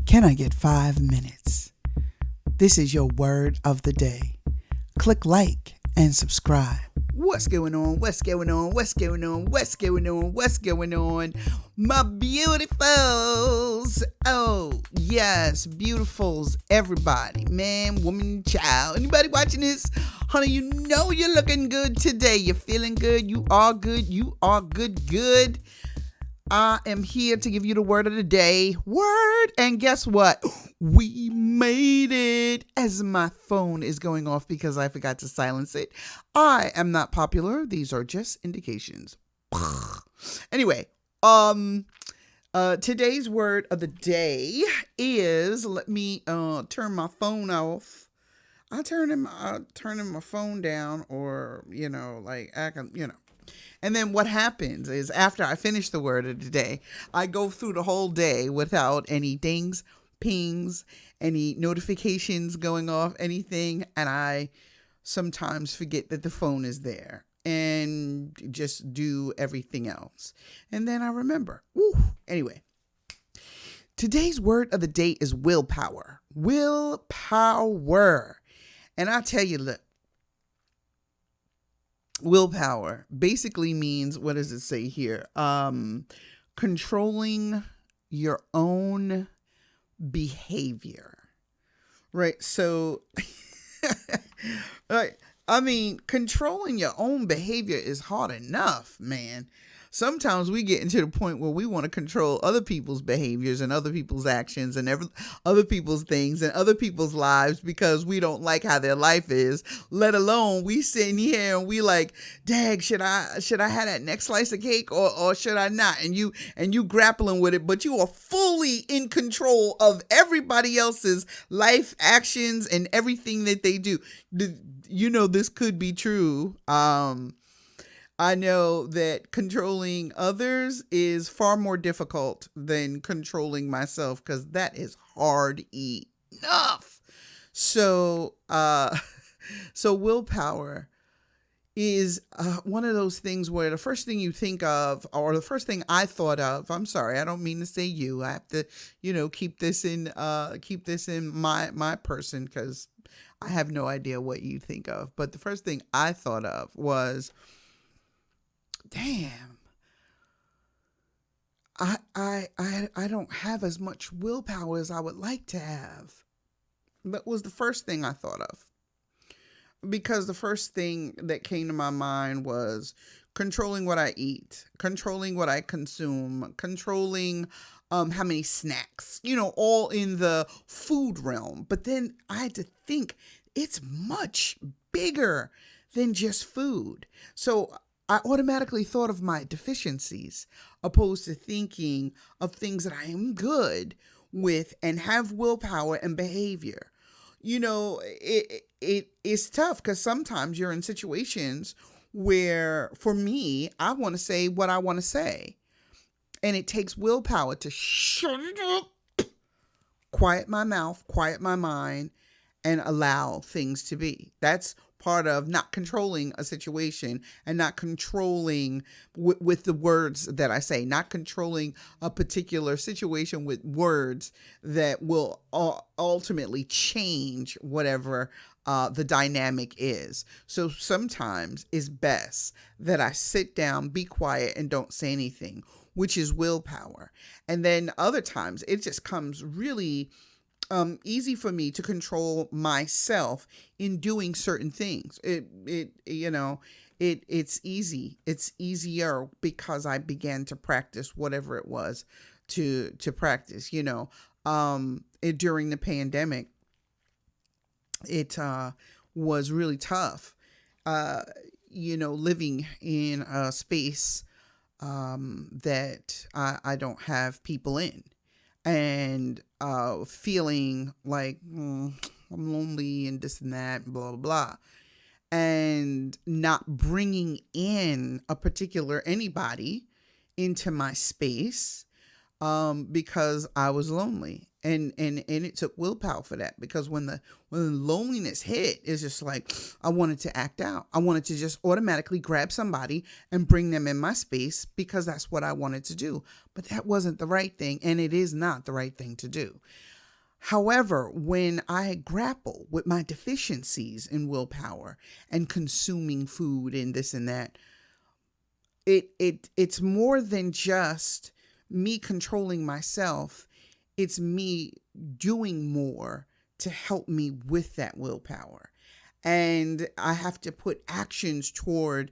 Can I get 5 minutes? This is your word of the day. Click like and subscribe. What's going on? What's going on? What's going on? What's going on? What's going on? My beautifuls. Oh, yes, beautifuls. Everybody, man, woman, child. Anybody watching this? Honey, you know you're looking good today. You're feeling good. You are good. You are good. I am here to give you the word of the day. Word. And guess what? We made it. As my phone is going off because I forgot to silence it. I am not popular. These are just indications. Anyway, today's word of the day is, let me turn my phone off. I turning my phone down, or I can. And then what happens is, after I finish the word of the day, I go through the whole day without any dings, pings, any notifications going off, anything. And I sometimes forget that the phone is there and just do everything else. And then I remember. Woo. Anyway, today's word of the day is willpower. Willpower. And I'll tell you, look. Willpower basically means, what does it say here? Controlling your own behavior, right? So, controlling your own behavior is hard enough, man. Sometimes we get into the point where we want to control other people's behaviors and other people's actions and other people's things and other people's lives because we don't like how their life is, let alone we sitting here and we like, dang, should I have that next slice of cake or should I not? And you grappling with it, but you are fully in control of everybody else's life, actions, and everything that they do. This could be true. I know that controlling others is far more difficult than controlling myself, because that is hard enough. So willpower is one of those things where the first thing you think of, or the first thing I thought of, I'm sorry, I don't mean to say you. I have to, keep this in my person, because I have no idea what you think of. But the first thing I thought of was, damn, I don't have as much willpower as I would like to have. That was the first thing I thought of. Because the first thing that came to my mind was controlling what I eat, controlling what I consume, controlling how many snacks, all in the food realm. But then I had to think it's much bigger than just food. So I automatically thought of my deficiencies, opposed to thinking of things that I am good with and have willpower and behavior. It's tough, because sometimes you're in situations where, for me, I want to say what I want to say. And it takes willpower to shut it up, quiet my mouth, quiet my mind, and allow things to be. That's part of not controlling a situation, and not controlling with the words that I say, not controlling a particular situation with words that will ultimately change whatever the dynamic is. So sometimes it's best that I sit down, be quiet, and don't say anything, which is willpower. And then other times it just comes really easy for me to control myself in doing certain things. It's easy. It's easier because I began to practice whatever it was to practice. During the pandemic, it was really tough. Living in a space that I don't have people in. And feeling like I'm lonely and this and that, blah, blah, blah. And not bringing in a particular anybody into my space because I was lonely. And it took willpower for that, because when the loneliness hit, it's just like I wanted to act out. I wanted to just automatically grab somebody and bring them in my space because that's what I wanted to do. But that wasn't the right thing, and it is not the right thing to do. However, when I grapple with my deficiencies in willpower and consuming food and this and that, it's more than just me controlling myself. It's me doing more to help me with that willpower. And I have to put actions toward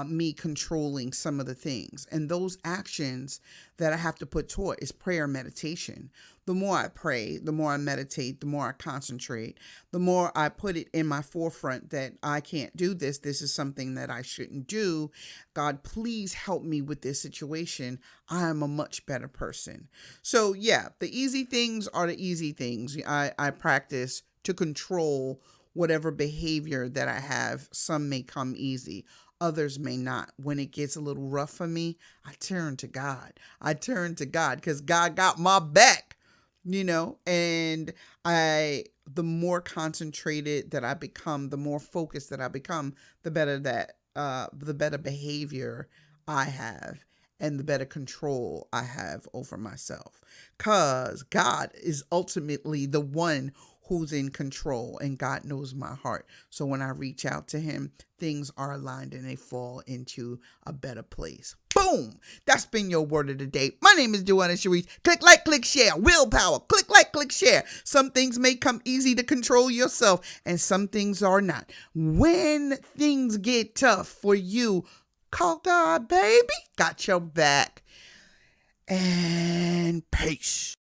me controlling some of the things. And those actions that I have to put toward is prayer and meditation. The more I pray, the more I meditate, the more I concentrate, the more I put it in my forefront that I can't do this. This is something that I shouldn't do. God, please help me with this situation. I am a much better person. So yeah, the easy things are the easy things. I practice to control whatever behavior that I have. Some may come easy, others may not. When it gets a little rough for me, I turn to God. I turn to God because God got my back, and the more concentrated that I become, the more focused that I become, the better behavior I have and the better control I have over myself. Because God is ultimately the one who's in control, and God knows my heart. So when I reach out to him, things are aligned and they fall into a better place. Boom! That's been your word of the day. My name is Dujuana Sharice. Click like, click share. Willpower. Click like, click share. Some things may come easy to control yourself, and some things are not. When things get tough for you, call God, baby. Got your back. And peace.